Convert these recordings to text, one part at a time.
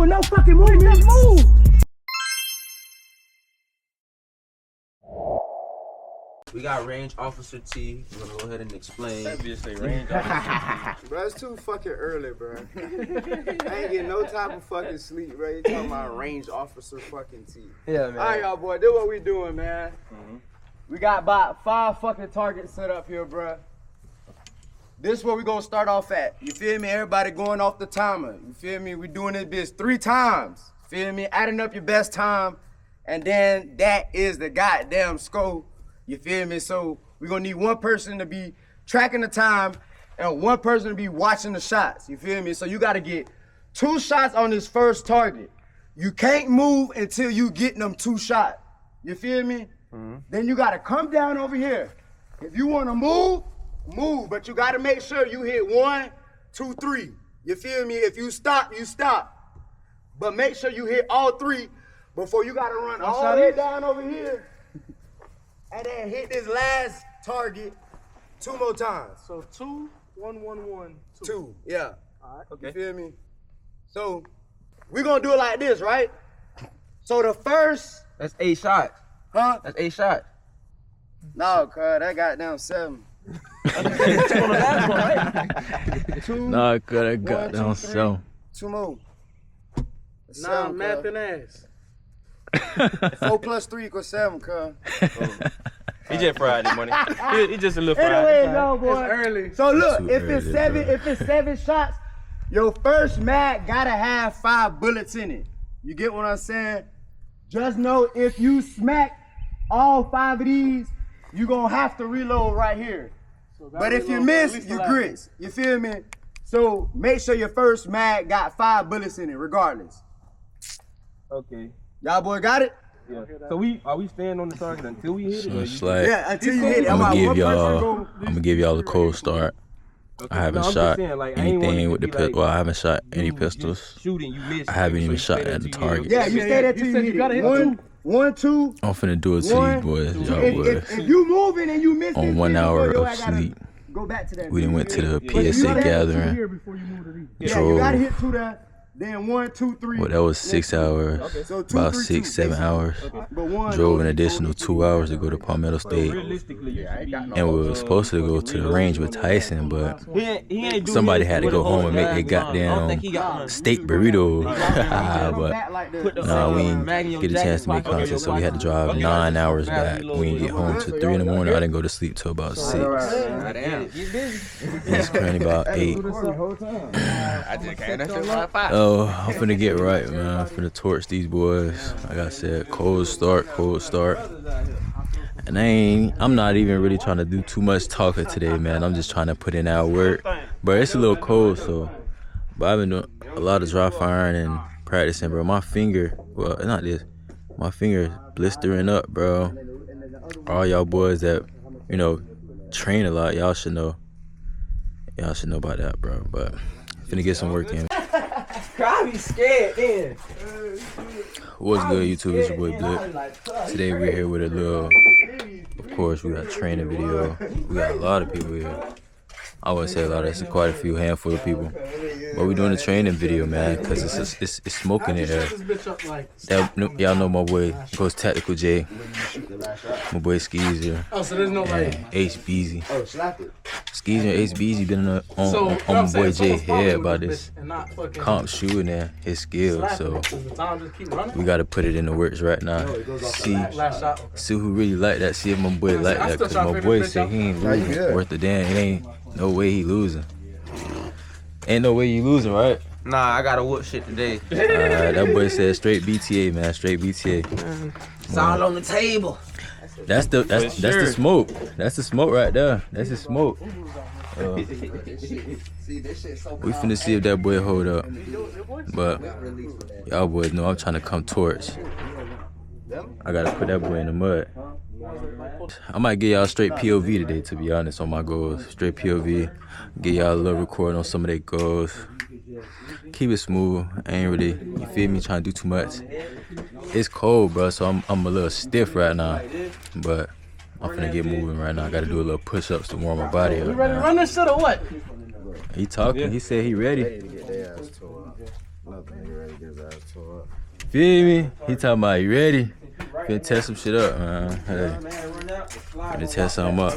doing no fucking movement. Just move. We got range officer T. I'm gonna go ahead and explain. That bitch say range officer. Bro, it's too fucking early, bro. I ain't getting no type of fucking sleep, bro. You talking about range officer fucking T. Yeah, man. All right, y'all, boy. This what we doing, man. We got about 5 fucking targets set up here, bro. This is where we gonna start off at. You feel me? Everybody going off the timer. You feel me? We doing this bitch 3 times. Feel me? Adding up your best time, and then that is the goddamn score. You feel me? So we're gonna need one person to be tracking the time and one person to be watching the shots. You feel me? So you gotta get 2 shots on this first target. You can't move until you get them 2 shots. You feel me? Then you gotta come down over here. If you wanna move, move, but you gotta make sure you hit 1, 2, 3. You feel me? If you stop, you stop. But make sure you hit all 3 before you gotta run all the way down over here. And then hit this last target 2 more times. So 2, 1, 1, 1, 2. 2, yeah. All right. You feel me? So we're gonna do it like this, right? So the first, That's 8 shots. huh? That's 8 shots. No, cuz that goddamn 7. Nah, cuz that 1, got 2, down 3. so. 2 more. Nah, math and ass. 4 plus 3 equals 7, cuz. He just Friday money. He just a little Anyway, Friday. no, boy. It's early. So look, Too if early, it's 7, bro. if it's 7 shots, your first mag gotta have 5 bullets in it. You get what I'm saying? Just know if you smack all 5 of these, you gonna have to reload right here. But if you miss, you grits. You feel me? So make sure your first mag got 5 bullets in it, regardless. Okay. Y'all boy got it? Yeah. So are we staying on the target until we hit it? So or it's you- like, Yeah, until you hit it. I'm About gonna one give person y'all, go- I'm gonna give y'all a cold start. Okay. I haven't No, I'm just shot saying, like, I ain't want it anything to with the be pistol. like Well, I haven't shot any you just pistols. Shooting, you missed. I haven't so even you shot stay at the until you hit target. it. Yeah, you stay there till you hit it. 1, 1, 2. I'm finna do it to One, these boys, two. y'all If boys. you moving and you miss On this 1 bitch hour before your of ass gotta sleep. Go back to that. We done went to the But you PSA gotta hit gathering. Yeah, you gotta Drove. hit 2 there. Then 1, 2, 3. Well, that was 6 hours. So 2, About 3, 6, 2, 7 hours. But 1, Drove an additional 2 hours to go to Palmetto State. Realistically, you should be. And we were supposed to go to the range with Tyson, but He ain't do somebody his had to with go a whole home and make drive. a I don't think goddamn he got one. steak burrito. But back like this. Put the nah, we mag in didn't your get a jacket chance to make pocket. contact, so we had to drive 9 hours back. We didn't get home till 3 in the morning. I didn't go to sleep till about 6. Goddamn. It's currently about 8. I just came that shit like 5. Oh, I'm finna get right, man. I'm finna torch these boys. Like I said, cold start. And I'm not even really trying to do too much talking today, man. I'm just trying to put in our work. But it's a little cold, so. But I've been doing a lot of dry firing and practicing, bro. My finger, well, not this. My finger is blistering up, bro. All y'all boys that, train a lot, y'all should know. Y'all should know about that, bro. But finna get some work in. I be scared then. What's good, YouTube? It's your boy Blip. Today we're here with a little, of course, we got a training video. We got a lot of people here. I wouldn't say a lot, it's quite a few handful of people. But we're doing a training video, man, because it's smoking in here. Y'all know my boy goes Tactical J. My boy Skeezer. Oh, so there's no like. And HBZ. Oh, slap it. Skeezer and HBZ been on my boy J's head about this comp shooting and his skills. So we gotta put it in the works right now. See who really like that. See if my boy like that. Cause my boy said he ain't losing worth a damn. It ain't no way he losing. Ain't no way you losing, right? Nah, I gotta whoop shit today. That boy said straight BTA, man. Straight BTA. It's all on the table. That's the smoke. That's the smoke right there. That's the smoke. We finna see if that boy hold up. But y'all boys know I'm trying to come torch. I gotta put that boy in the mud. I might get y'all straight POV today, to be honest, on my goals. Straight POV. Get y'all a little record on some of their goals. Keep it smooth. I ain't really, you feel me, trying to do too much. It's cold, bro, so I'm a little stiff right now. But I'm finna get moving right now. I gotta do a little push-ups to warm my body up. You ready to run this shit or what? He talking. Yeah. He said he ready. Ready to get their ass tore up. Another nigga ready to get his ass tore up. Feel me? He talking about he ready. Finna test some shit up, man. Hey, finna test something up.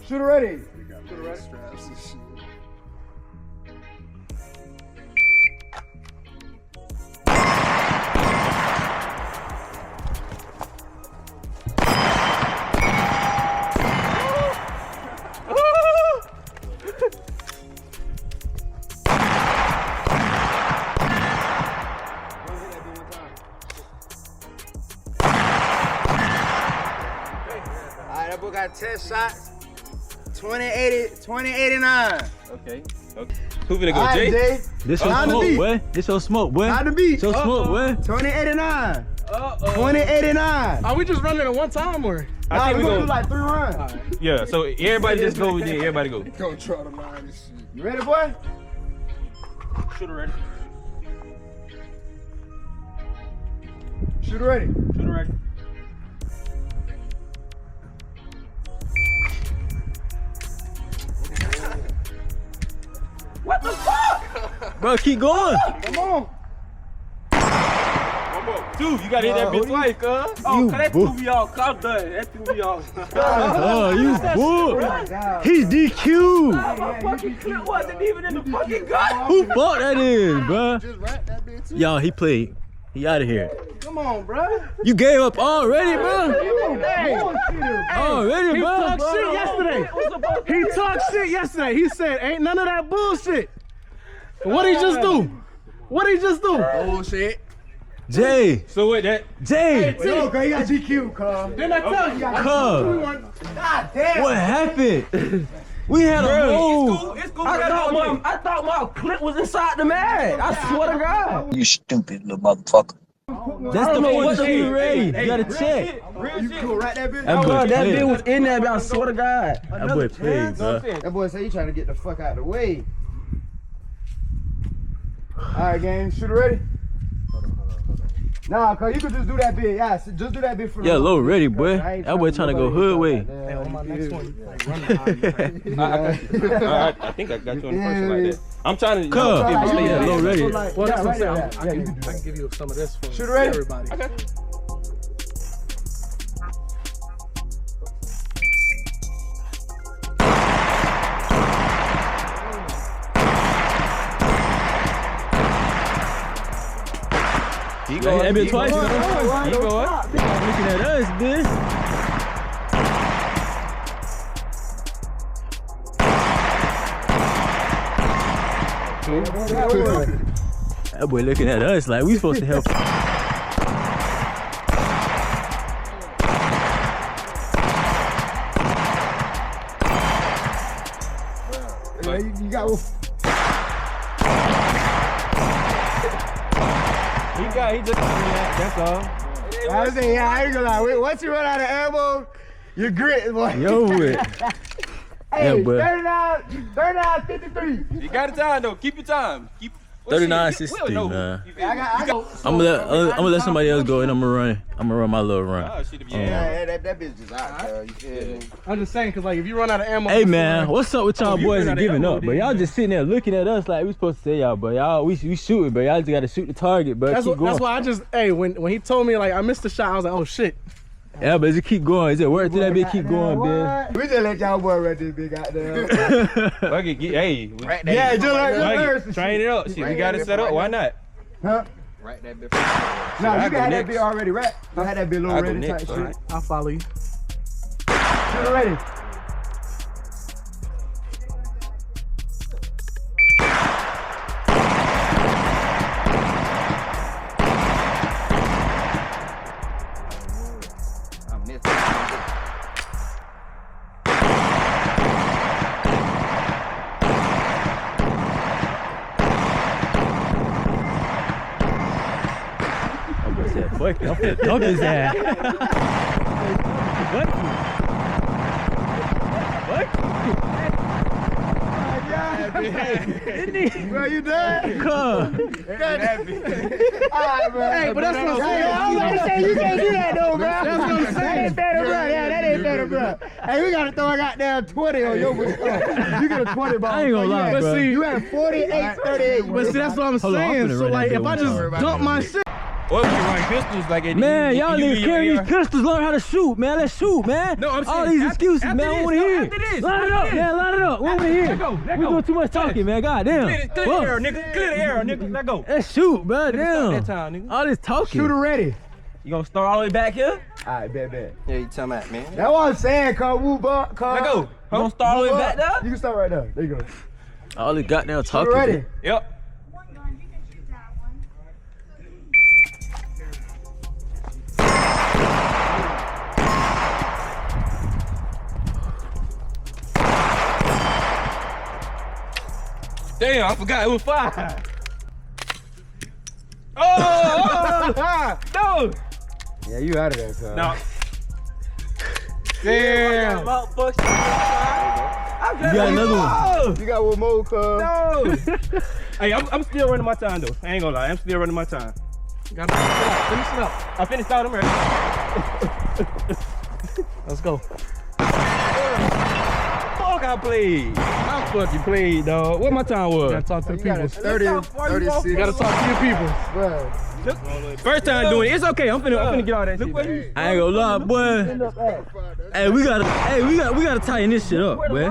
Shooter ready. Alright, that boy got 10 shots. 2089. Okay. Who finna go, Alright, Jay? Jay. This your On the smoke, beat. boy. This your smoke, boy. On the beat. This your smoke, boy. 2089. 2089. Are we just running at one time or? I Nah, think we we gonna do go. like 3 runs. Yeah. So everybody just go. Then everybody go. Go try to line this shit. You ready, boy? Shooter ready. Shooter ready. Shooter ready. Bro, keep going. Come on. Dude, you gotta hit that bitch twice, cuz. You That boo. threw me off. Calm down. That threw me off. Oh, you boo. He's DQ. My fucking clip wasn't even in the fucking gun. Who fault that is, bro? Just wrap that bitch. Y'all, he played. He out of here. Come on, bro. You gave up already, bro. Already, He bro. talked shit yesterday. He talked shit yesterday. He said, ain't none of that bullshit. What'd he just do? What'd he just do? Bullshit. Jay. So wait, that. Jay. Yo, cuz, he got GQ, cuz. Didn't I tell you? Cuz. God damn. What happened? We had a move. It's cool. I thought my clip was inside the mag. I swear to God. You stupid little motherfucker. That's the know point what that the- you ready. hey, You gotta real check. shit, real You shit. cool, right that bitch? That boy Bro, that played. bitch was in there, but I swear to God. That boy played, bro. That boy say he trying to get the fuck out the way. Alright, gang, shooter ready? Nah, cuz you could just do that bit. Yeah, just do that bit for Yeah, low ready, boy. I ain't That boy trying to go hood way. Hey, on my next one, like run I think I got you on the first one like that. I'm trying to. Cuz. Yeah, low ready. Well, that's what I'm saying. Yeah, I can give you some of this for Shoot ready? everybody. He That been twice. He going. Looking at us, bitch. That boy looking at us like we supposed to help. You got He just. That's all. I was saying, yeah, I ain't gonna lie. Wait, once you run out of ammo, you grit, boy. Yo, with. Hey, Yeah, boy. 39, 53. You got the time though. Keep your time. Keep. 39-63, man. I got. I'm gonna let somebody else go and I'm gonna run my little run. Oh shit, Yeah, that bitch just out there. You feel me? I'm just saying, cause like if you run out of ammo, Hey man, what's up with y'all you boys ran and out of giving ammo, up? But then. y'all just sitting there looking at us like we supposed to say y'all, but y'all we shooting, but y'all just gotta shoot the target, but that's keep going. that's why I just when he told me like I missed the shot, I was like, oh shit. Yeah, but just keep going. Is it worth it? That bitch keep going, man. We just let y'all boy run this big out there. Fuck it. Hey. Yeah, just like Fuck it. Train it up. Shit, we got it set up. Why not? Huh? Right that bitch. No, I you go got that next. bit already wrapped. I had that bit I little go ready next, type shit. I'll follow you. Get ready. I missed Fuck it, I'm finna dunk his ass. What? Bro, you done? Come. Alright, bro. Hey, but that's what I'm saying. I'm saying you can't do that though, bro. That's what I'm saying. That ain't better, bro. Yeah, that ain't better, bro. Hey, we gotta throw a goddamn 20 on your stuff. You get a 20 ball. I ain't gonna lie, But bro. see, You had 48, 38. but see, that's what I'm Hold on, I'm saying. finna So run like, that if I bit just one dump my shit. Or if you run pistols like it. Man, y'all niggas carry these pistols, learn how to shoot, man. Let's shoot, man. No, I'm all saying, these after- excuses, after man. I this, wanna hear after it. this, Line it after up, this. man. Line it up. We wanna hear Let it. go, let We go. doing too much talking, man. Goddamn. Clear the air, nigga. Clear the air, nigga. Let go. Let's shoot, bro. Damn. That time, nigga. All this talking. Shooter ready. You gonna start all the way back here? Alright, bet. Yeah, you tell me that, man. That's what I'm saying, cuz. Move up, cuz. Let go. You gonna start all the way back there? You can start right there. There you go. All this goddamn Shooter talking. ready. Yep. Damn, I forgot it was 5. Oh! No! Yeah, you out of there, cuz. No. Damn. You got another one. You got one more, cuz. No! Hey, I'm still running my time though. I ain't gonna lie, I'm still running my time. Gotta finish it up. I finished out, I'm ready. Let's go. Fuck, I played. I fucking played, dog. What my time was? Gotta talk to the You got a people. 30, 36. You gotta talk to your people. Bruh. First time doing it. It's okay. I'm finna get all that shit. I ain't gonna lie, boy. Hey, we gotta tighten this shit up, boy.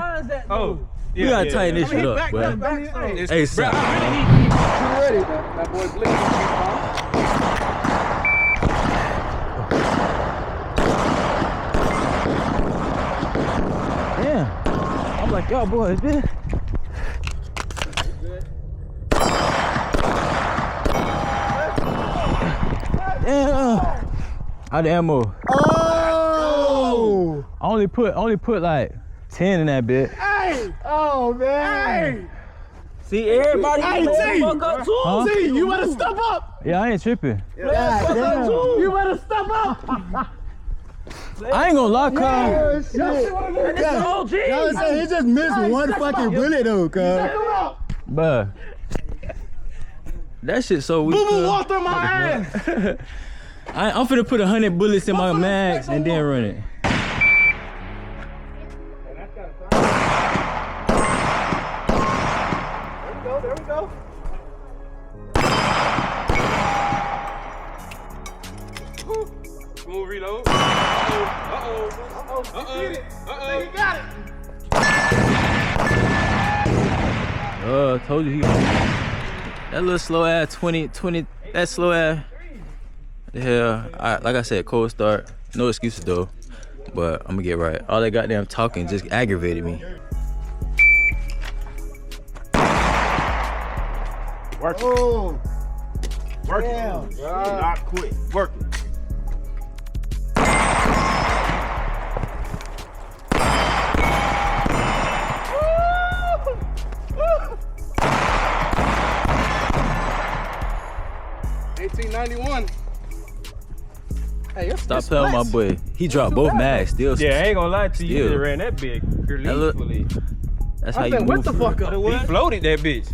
Oh. We gotta tighten this shit up, boy. Hey, Bro, stop. I really need That boy Blink. Damn. I'm like, y'all boys, man. Damn. Out the ammo. Oh! I only put like 10 in that bit. Hey! Oh, man! See, everybody Hey, can T. fuck up too. Huh? See, you better step up. Yeah, I ain't tripping. God damn. You better step up. I ain't gonna lie, cuz. Oh, shit. Oh, G. Y'all was saying he just missed one fucking bullet though, cuz. Bruh. That shit so weak. Boo boo cuz. walked through my ass. I'm finna put 100 bullets in my mags and then run it. There we go. Smooth reload. You got it. Told you he that little slow ass 20, that slow ass. The hell, like I said, cold start. No excuses though, but I'm gonna get right. All that goddamn talking just aggravated me. Oh! Work Damn, it. bro. Not quit. Work it. $18.91. Hey, you're Stop playing with my boy. He dropped both mags. Still. Yeah, I ain't gonna lie to you. You Still. just ran that big look- releasefully. That's how I you said, move. what the for fuck real. up? He floated that bitch.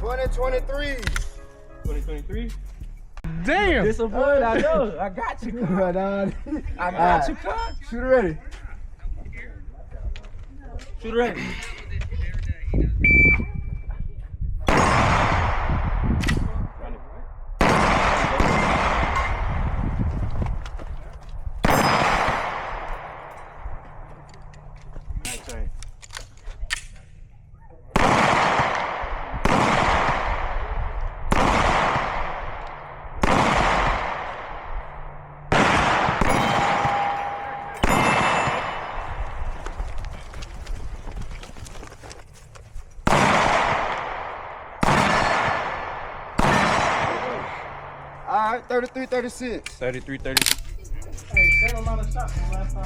$20.23. 2023. Damn. Disappointed, I know. I got you. Right on. I got you, cut. Shoot ready. Shoot ready. 33, 36. 33, 36. Hey, same amount of shots from last time.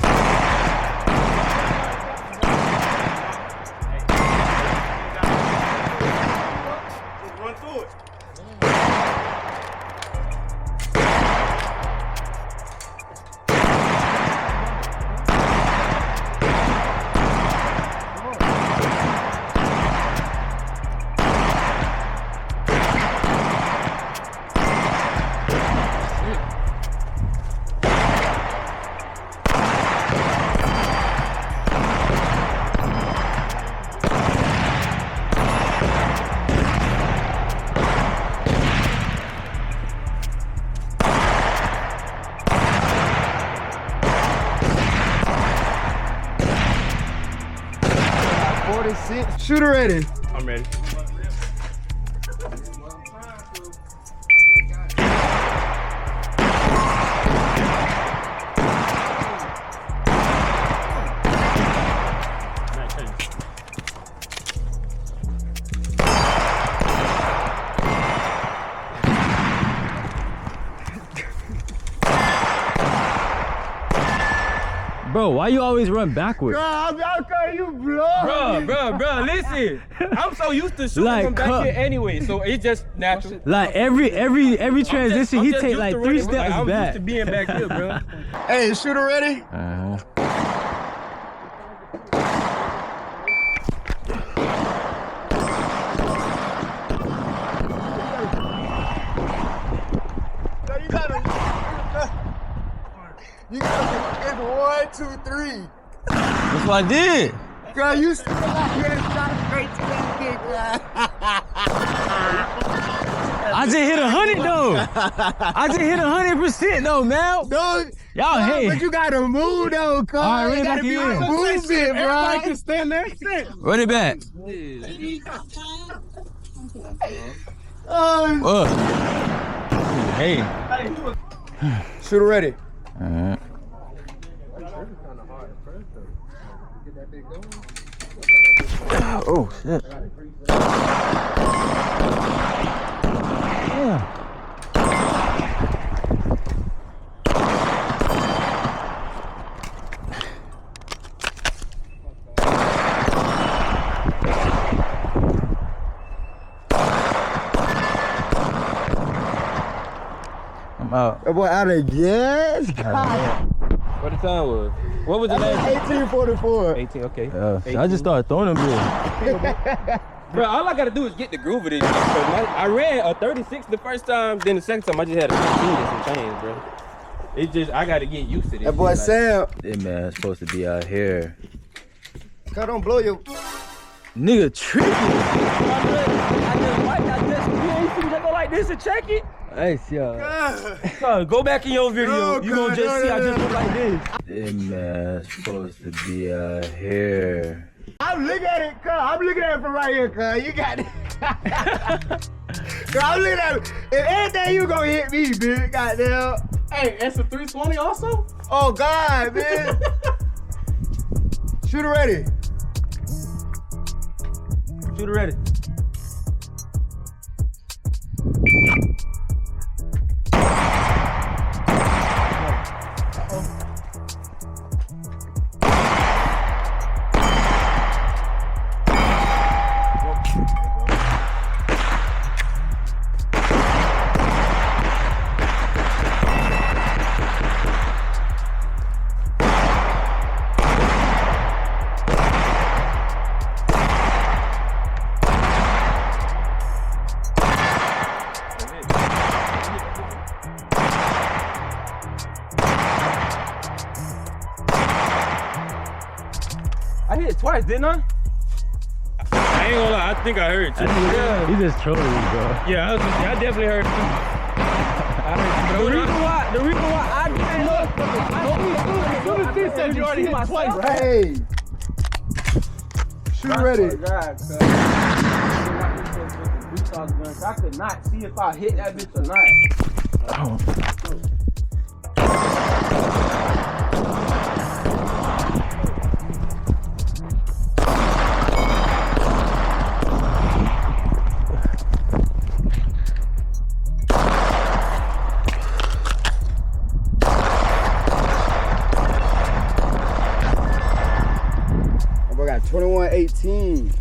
Just run through it. Shooter ready. I'm ready. Bro, why you always run backwards? I'm calling you, bro. Bro, listen. I'm so used to shooting Like, from back here anyway, so it's just natural. Like every transition, I'm he just take used like to 3 running, like, steps I'm back. used to being back here, bro. Hey, shooter ready? You gotta it's 1, 2, 3. That's what I did. Girl, you still out here shot straight to that kick, I just hit 100 though. I just hit 100% though, man. Dog, Y'all hate. but you gotta move though, cuz. All right, run it gotta back be in. movement, bro. Everybody can stand there. Sit. Run it back. Hey. Shooter ready. Oh shit. Yeah. I'm out. That boy out of gas. What the time was? What was the last? 1844. 18, okay. I just started throwing them bitches. Bro, all I gotta do is get the groove of this. I ran a 36 the first time, then the second time I just had a 15 and some change, bro. It's just, I gotta get used to this. That boy like, Sam. This man's supposed to be out here. Cut, don't blow your. Nigga tripping. I go like this and check it. Hey, yo. Go back in your video. No, You gonna God, just no, see no, I just no. look like this. This man's supposed to be out here. I'm looking at it, cuz. I'm looking at it from right here, cuz. You got it. Cuz I'm looking at it. If anything, you gonna hit me, bitch. Goddamn. Hey, it's a 320 also? Oh, God, man. Shooter ready. Shooter ready. I hit it twice, didn't I? I ain't gonna lie, I think I heard too. Yeah, He just trolling me, bro. yeah, I definitely heard too. The reason why I didn't look, He said you already hit twice. Hey. Shooter ready. I could not see if I hit that bitch or not. Damn, 21-18.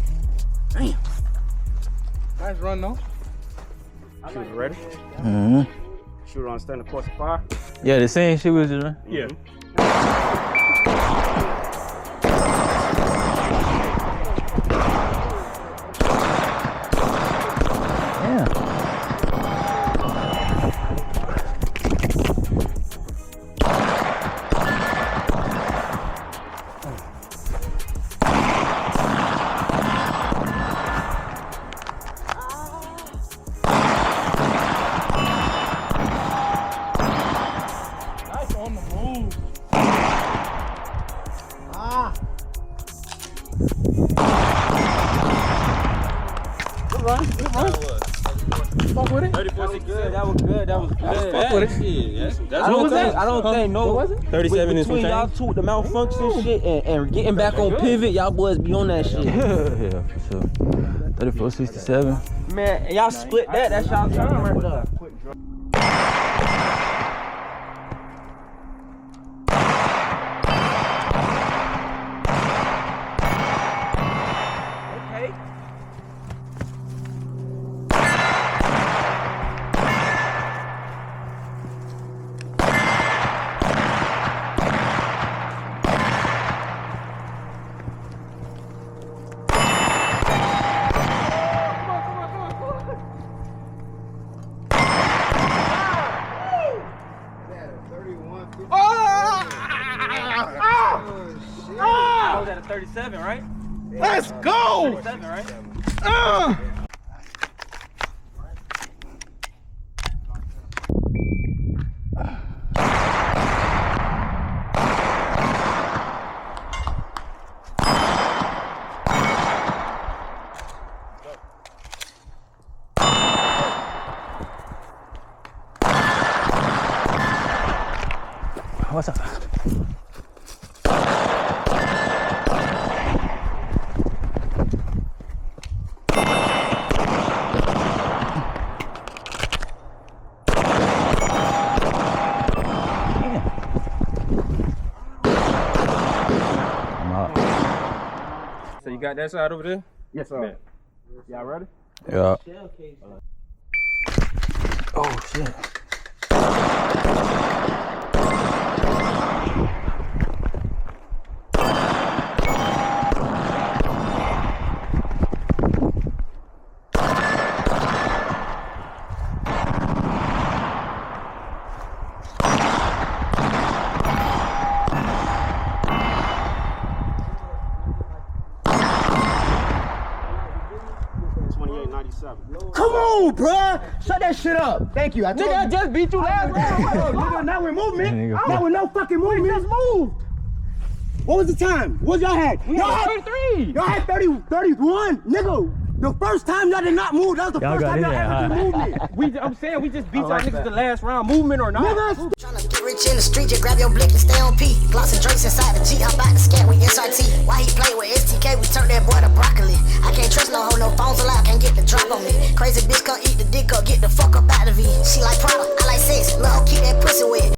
Damn. Nice run though. Shoot, ready? Mm-hmm. Shoot on standing course of fire. Yeah, the same shit was just. Yeah. Fuck with it. 34, Good. That was good. That was good. Fuck with it. That's what I don't think no. What was it? 37 and some Between y'all change. two, the malfunction shit and getting back on pivot, y'all boys be on that shit. Yeah, for sure. 34-67. Man, and y'all split that. That's y'all time right there. I was at a 37, right? Let's go. 37, right? What's up? So you got that side over there? Yes, sir. Y'all ready? Yeah. Oh shit. Come on, bruh. Shut that shit up. Thank you. I told Nigga, I you. just beat you last round. Nigga, now we're movement. Nigga, Now with no fucking movement. Just moved. What was the time? What y'all had? Y'all had 33. Y'all had 30, 31. Nigga, the first time y'all did not move. That was the Y'all first got time in y'all there, ever did huh? movement. I'm saying we just beat y'all niggas the last round, movement or not. Niggas, Tryna get rich in the street, just grab your blick and stay on P. Glocks and drinks inside the G, I'm about to scat with SRT. Why he play with STK, we turned that boy to broccoli. I can't trust no hoe, no phones allowed, can't get